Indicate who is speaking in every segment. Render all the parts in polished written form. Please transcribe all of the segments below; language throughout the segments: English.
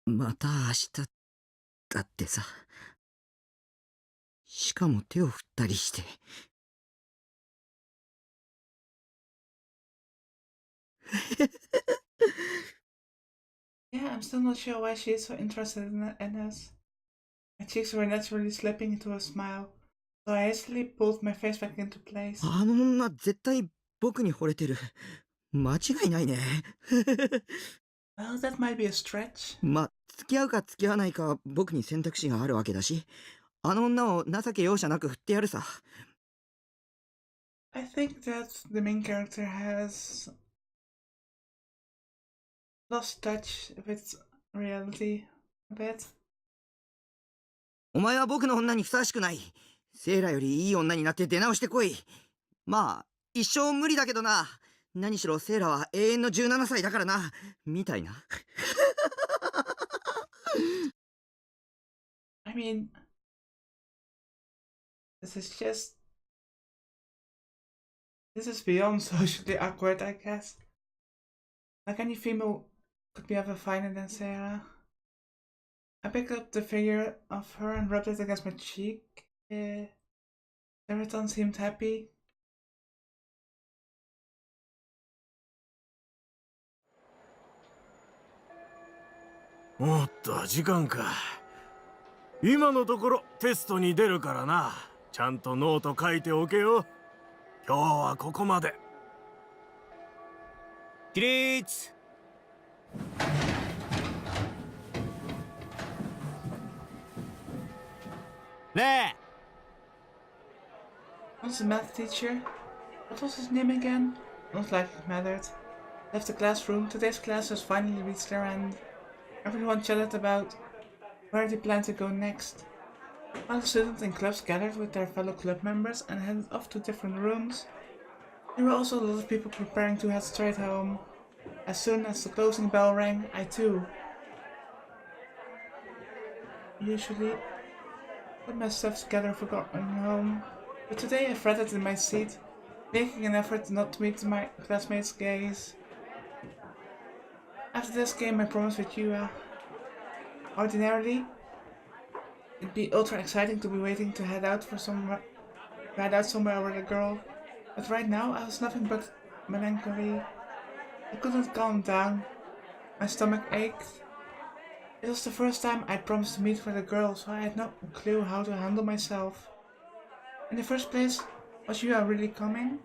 Speaker 1: また明日だってさ。しかも手を振ったりして。
Speaker 2: Yeah, I'm still not sure why she is so interested in us. My cheeks were naturally slipping into a smile, so I hastily pulled my face back into place.
Speaker 1: あの女絶対僕に惚れてる。間違いないね。
Speaker 2: Well, that might be a stretch.
Speaker 1: ま、付き合うか付き合わないかは僕に選択肢があるわけだし、あの女を情け容赦なく振ってやるさ。
Speaker 2: I think that the main character has lost touch with reality a bit.
Speaker 1: お前は僕の女にふさわしくない。セイラよりいい女になって出直してこい。まあ、一生無理だけどな。何しろセイラは永遠の17歳だからな。みたいな。
Speaker 2: I mean, this is just. This is beyond socially awkward, I guess. Like any female could be ever finer than Sarah. I picked up the figure of her and rubbed it against my cheek. Everton seemed happy.
Speaker 3: おっと、時間か。今のところテストに出るからな。ちゃんとノート書いておけよ。今日はここまで。起立。礼。
Speaker 2: What's the math teacher? What was his name again? Not like it mattered. Left the classroom. Today's class has finally reached their end. Everyone chatted about where they planned to go next. While the students in clubs gathered with their fellow club members and headed off to different rooms, there were also a lot of people preparing to head straight home. As soon as the closing bell rang, I too usually put my stuff together for going home. But today I fretted in my seat, making an effort not to meet my classmates' gaze. After this came my promise with Yua. Ordinarily, it'd be ultra exciting to be waiting to head out somewhere with a girl, but right now I was nothing but melancholy. I couldn't calm down. My stomach ached. It was the first time I'd promised to meet with a girl, so I had no clue how to handle myself. In the first place, was Yua really coming?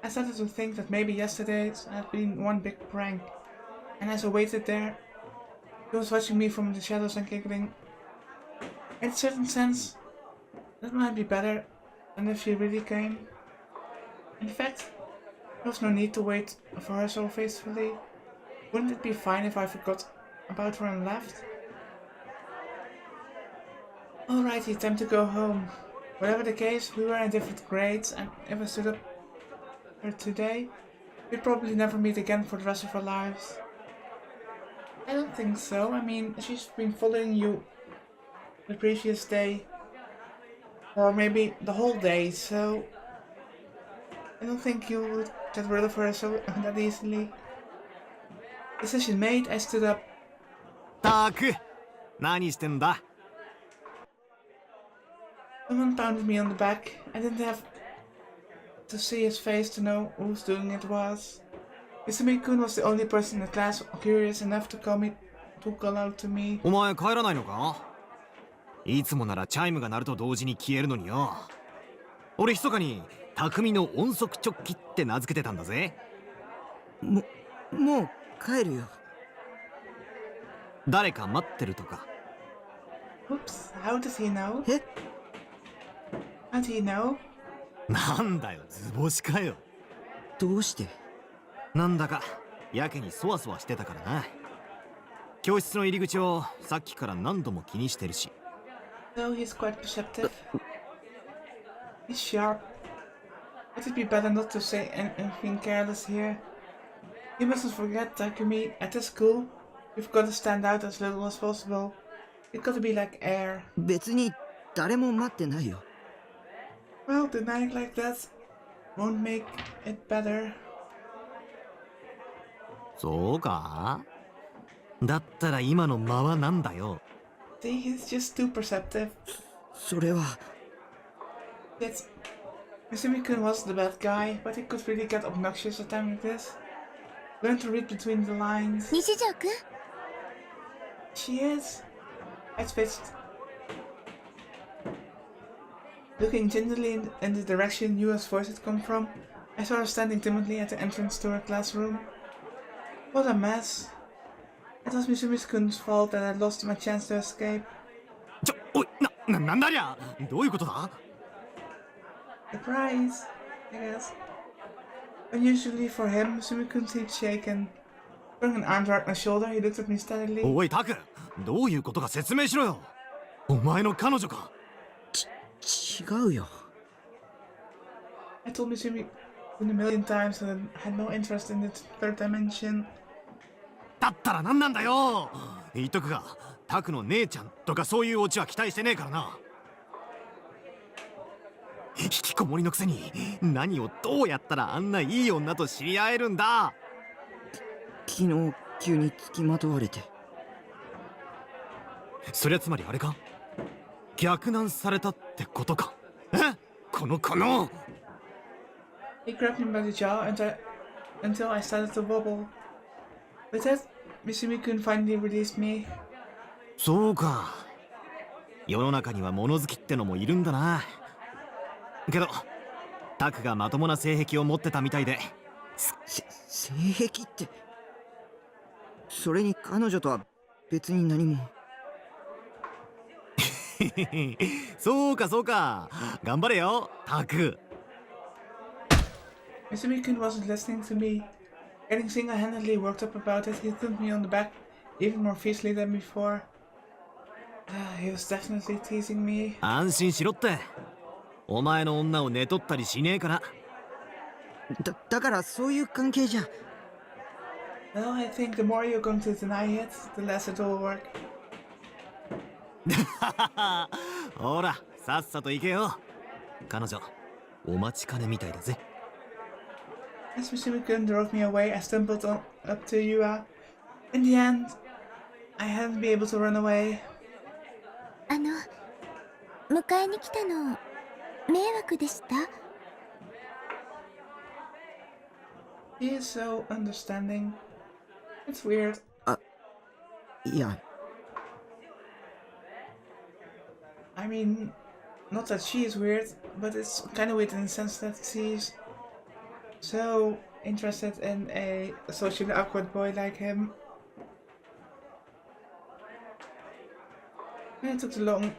Speaker 2: I started to think that maybe yesterday's had been one big prank, and as I waited there, he was watching me from the shadows and giggling. In a certain sense, that might be better than if she really came. In fact, there was no need to wait for her so faithfully. Wouldn't it be fine if I forgot about her and left? Alrighty, time to go home. Whatever the case, we were in different grades, and if I stood up her today, we'd probably never meet again for the rest of our lives. I don't think so. I mean, she's been following you the previous day, or maybe the whole day, so I don't think you would get rid of her so that easily. Decision made, I stood up.
Speaker 3: たく、何してんだ。
Speaker 2: Someone pounded me on the back. I didn't have to see his face to know whose doing it was. Isumi-kun was the only person in the class curious enough to call out to me.
Speaker 3: お前帰らないのか？いつもならチャイムが鳴ると同時に消えるのによ。俺密かに匠の音速直帰って名付けてたんだぜ。
Speaker 1: もう帰るよ。
Speaker 3: 誰か待ってるとか。
Speaker 2: Oops, how does he know?
Speaker 1: え？
Speaker 2: How do you know?
Speaker 3: なんだよ、図星かよ。
Speaker 1: どうして？
Speaker 3: なんだかやけにそわそわしてたからな。教室の入り口をさっきから何度も気にしてるし。
Speaker 2: So he's quite perceptive. He's sharp. Would it be better not to say anything careless here? You mustn't forget, Takumi, at this school, you've got to stand out as little as possible. You've got to be like air.
Speaker 1: 別に誰も待ってないよ。
Speaker 2: Well, denying like that won't make it better.
Speaker 3: そうか？だったら今の間はなんだよ。
Speaker 2: See, he's just too perceptive.
Speaker 1: それは
Speaker 2: Yet, Misumi-kun was the bad guy, but he could really get obnoxious at time like this. Learn to read between the lines.
Speaker 4: 西条くん
Speaker 2: She is. I twitched. Looking gingerly in the direction Yua's voice had come from, I saw her standing timidly at the entrance to her classroom. What a mess. It was Misumi-kun's fault that I lost my chance to escape.
Speaker 3: おい、なんだりゃ。どういうことだ？
Speaker 2: Surprise, I guess. Unusually for him, Misumi-kun seemed shaken. Throwing an arm around my shoulder, he looked at me steadily.
Speaker 3: おい、タク、どういうことか説明しろよ。お前の彼女か。
Speaker 1: 違うよ。
Speaker 2: I told Misumi-kun a million times that I had no interest in the third dimension.
Speaker 3: だったら何なんだよ。言っとくが、タクの姉ちゃんとかそういうオチは期待してねえからな。引きこもりのくせに何をどうやったらあんないい女と知り合えるんだ。
Speaker 1: 昨日急に付きまとわれて。
Speaker 3: そりゃつまりあれか、逆難されたってことか。え、この
Speaker 2: He grabbed me by the jaw until I started to wobble. With that, Misumi-kun finally released me.
Speaker 3: そうか、世の中には物好きってのもいるんだな。けどタクがまともな性癖を持ってたみたいで。
Speaker 1: 性癖って、それに彼女とは別に何も。
Speaker 3: そうかそうか、頑張れよタク。
Speaker 2: Misumi-kun wasn't listening to me. Getting single-handedly worked up about it, he thumped me on the back even more fiercely than before. He was definitely teasing me.
Speaker 3: 安心しろって。お前の女を寝取ったりしねえから。
Speaker 1: だからそういう関係じゃ。
Speaker 2: Well, I think the more you're going to deny it, the less it will work.
Speaker 3: ほら、さっさと行けよ。彼女、お待ちかねみたいだぜ。
Speaker 2: As Misumi-kun drove me away, I stumbled up to Yua. In the end, I hadn't been able to run away.
Speaker 4: 迎えに来たの迷惑でした？
Speaker 2: He is so understanding. It's weird.
Speaker 1: いや、
Speaker 2: I mean, not that she is weird, but it's kind of weird in the sense that she's so interested in a socially awkward boy like him. And I took a long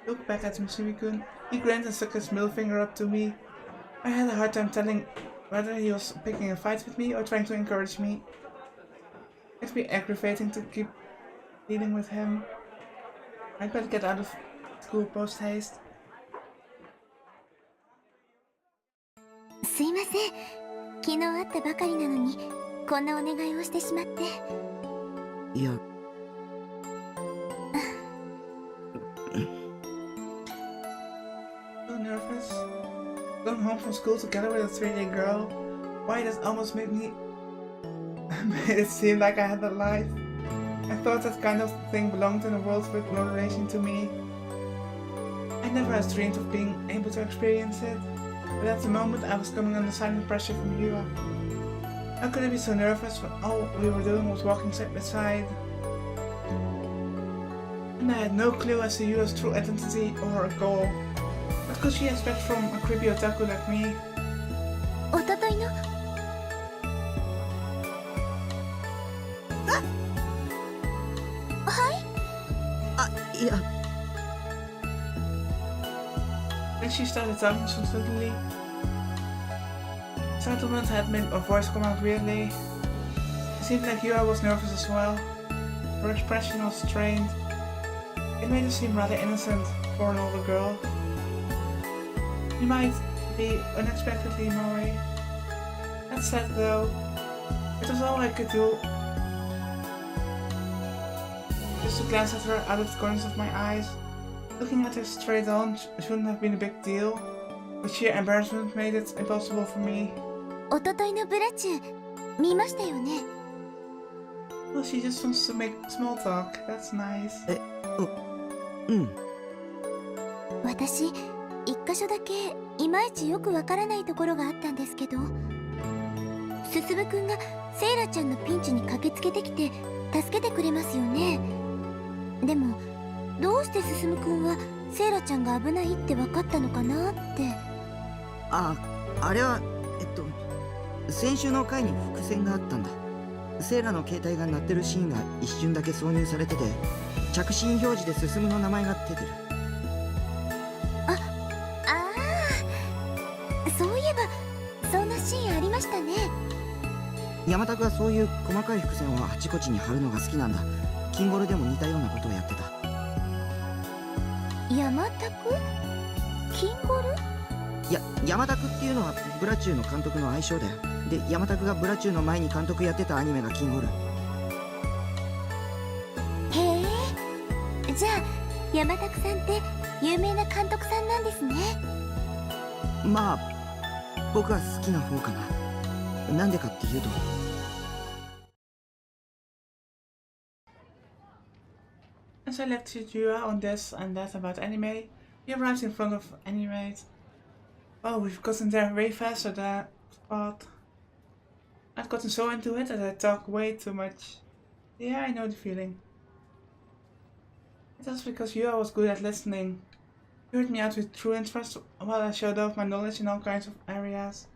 Speaker 2: look back at Misumi-kun. He grinned and stuck his middle finger up to me. I had a hard time telling whether he was picking a fight with me or trying to encourage me. It'd be aggravating to keep dealing with him. I'd better get out of school post haste.
Speaker 4: すいません、昨日会ったばかりなのにこんなお願いをしてしまって。
Speaker 1: いや、
Speaker 2: So nervous. Going home from school together with a 3-day girl. Why does almost make me made it seem like I had a life. I thought that kind of thing belonged in a world with no relation to me. I never had dreamed of being able to experience it, but at the moment I was coming under silent pressure from Yua. How could I be so nervous when all we were doing was walking side by side? And I had no clue as to Yua's true identity or her goal. What could she expect from a creepy otaku like me?
Speaker 4: おとといの
Speaker 1: いや、
Speaker 2: Then she started talking so suddenly. Startlement had made her voice come out weirdly. It seemed like Yua was nervous as well. Her expression was strained. It made her seem rather innocent for an older girl. She might be unexpectedly Mori. That said though, it was all I could do. Just to glance at her out of the corners of my eyes. Looking at her straight on shouldn't have been a big deal. But sheer embarrassment made it impossible for me.
Speaker 4: おとといのブラチュー見ましたよね。
Speaker 2: Well, she just wants to make small talk. That's nice.
Speaker 1: うん。
Speaker 4: 私一箇所だけいまいちよくわからないところがあったんですけど、すすむくんがセイラちゃんのピンチに駆けつけてきて助けてくれますよね。でもどうしてすすむくんはセイラちゃんが危ないって分かったのかなって。
Speaker 1: あれは先週の回に伏線があったんだ。セイラの携帯が鳴ってるシーンが一瞬だけ挿入されてて、着信表示で進むの名前が出てる。
Speaker 4: そういえばそんなシーンありましたね。
Speaker 1: 山田がそういう細かい伏線をあちこちに貼るのが好きなんだ。キンゴルでも似たようなことをやってた。
Speaker 4: 山田くキンゴル？
Speaker 1: 山田くっていうのはブラチューの監督の愛称だよ。で、山田くがブラチューの前に監督やってたアニメがキンゴル。
Speaker 4: へえ、じゃあ山田くさんって有名な監督さんなんですね。
Speaker 1: まあ僕は好きな方かな。なんでかっていうと、
Speaker 2: As I lectured Yua on this and that about anime, he arrives in front of anime. Oh, we've gotten there way faster than I thought. I've gotten so into it that I talk way too much. Yeah, I know the feeling. It was because Yua was good at listening. He heard me out with true interest while I showed off my knowledge in all kinds of areas.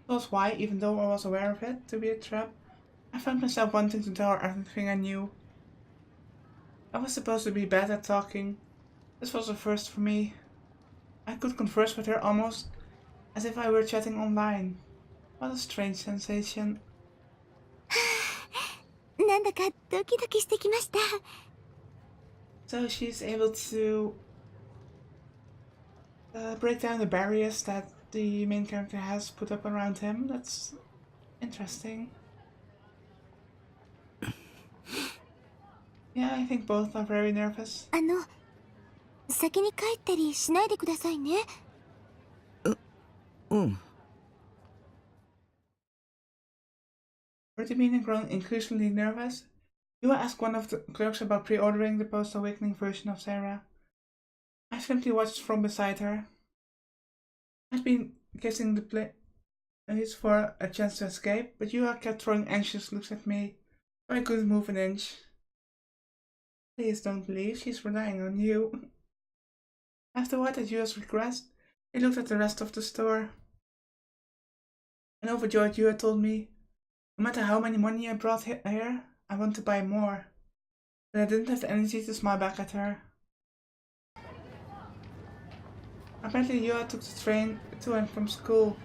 Speaker 2: That was why, even though I was aware of it to be a trap, I found myself wanting to tell her everything I knew. I was supposed to be bad at talking. This was a first for me. I could converse with her almost as if I were chatting online. What a strange sensation.
Speaker 4: なんだかドキドキしてきました。
Speaker 2: So she's able to break down the barriers that the main character has put up around him. That's interesting. Yeah, I think both are very nervous.
Speaker 4: 先に帰ったりしないでくださいね。
Speaker 1: うん。
Speaker 2: With the meaning grown increasingly nervous, Yua asked one of the clerks about pre-ordering the post-awakening version of Sarah. I simply watched from beside her. I'd been guessing the place for a chance to escape, but Yua kept throwing anxious looks at me, so I couldn't move an inch. Please don't leave, she's relying on you. Afterward, at Yua's request, he looked at the rest of the store. An overjoyed Yua told me, no matter how many money I brought here, I want to buy more. But I didn't have the energy to smile back at her. Apparently Yua took the train to and from school.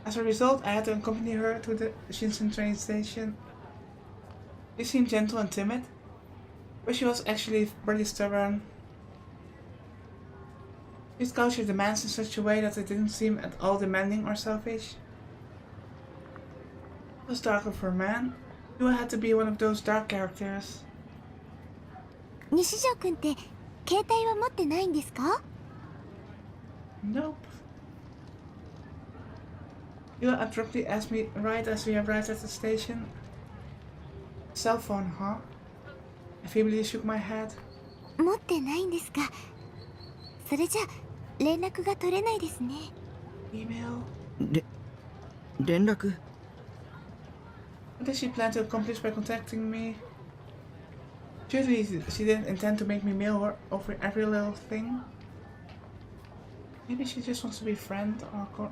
Speaker 2: As a result, I had to accompany her to the Shinsen train station. She seemed gentle and timid, but she was actually pretty stubborn. His culture demands in such a way that it didn't seem at all demanding or selfish. It was darker for a man. Yua had to be one of those dark characters.
Speaker 4: 西条くんって携帯は持ってないんですか？
Speaker 2: Nope. Yua abruptly asked me right as we arrived at the station. Cell phone, huh? I feebly shook my head.
Speaker 4: 持ってないんですか。それじゃ連絡が取れないですね。
Speaker 2: Email?
Speaker 1: 連絡？
Speaker 2: What did she plan to accomplish by contacting me? Surely she didn't intend to make me mail her over every little thing. Maybe she just wants to be friends, or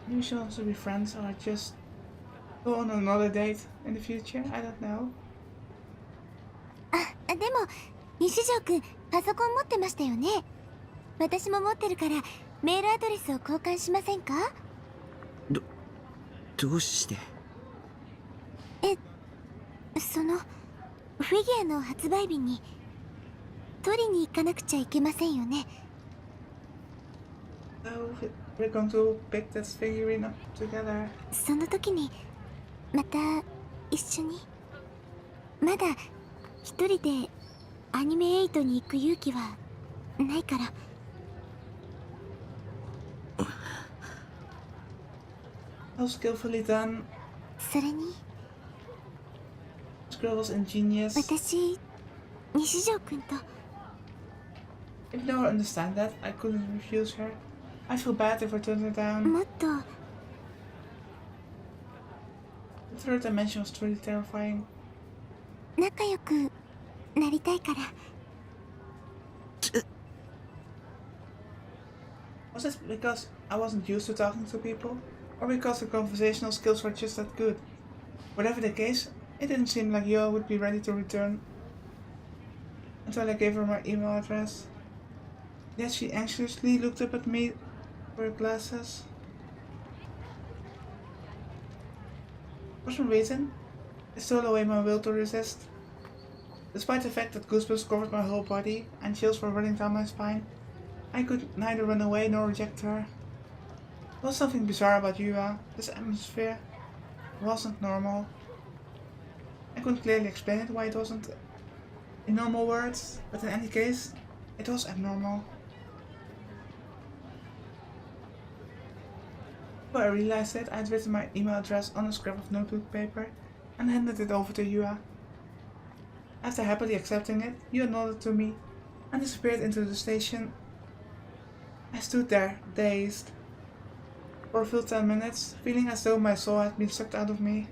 Speaker 2: maybe she wants to be friends, or just go on another date in the future. I don't know.
Speaker 4: でも西条くんパソコン持ってましたよね。私も持ってるからメールアドレスを交換しませんか？
Speaker 1: どうして？
Speaker 4: そのフィギュアの発売日に取りに行かなくちゃいけませんよね。
Speaker 2: So we're going to pick this figurine up together.
Speaker 4: その時にまた一緒に。まだ一人でアニメ8に行く勇気はないから。
Speaker 2: How skillfully done.
Speaker 4: それに
Speaker 2: This girl was ingenious.
Speaker 4: 私西条くんと
Speaker 2: If no one understand that, I couldn't refuse her. I feel bad if I turned her down.
Speaker 4: もっと
Speaker 2: The third dimension was truly terrifying.
Speaker 4: 仲良くなりたいから。
Speaker 2: Was it because I wasn't used to talking to people? Or because the conversational skills were just that good? Whatever the case, it didn't seem like Yo would be ready to return until I gave her my email address. Yet she anxiously looked up at me for her glasses. For some reason, it stole away my will to resist. Despite the fact that goosebumps covered my whole body and chills were running down my spine, I could neither run away nor reject her. There was something bizarre about Yua. This atmosphere wasn't normal. I couldn't clearly explain it why it wasn't in normal words, but in any case, it was abnormal. Before I realized it, I had written my email address on a scrap of notebook paper and handed it over to Yua. After happily accepting it, Yua nodded to me and disappeared into the station. I stood there, dazed, for a full 10 minutes, feeling as though my soul had been sucked out of me.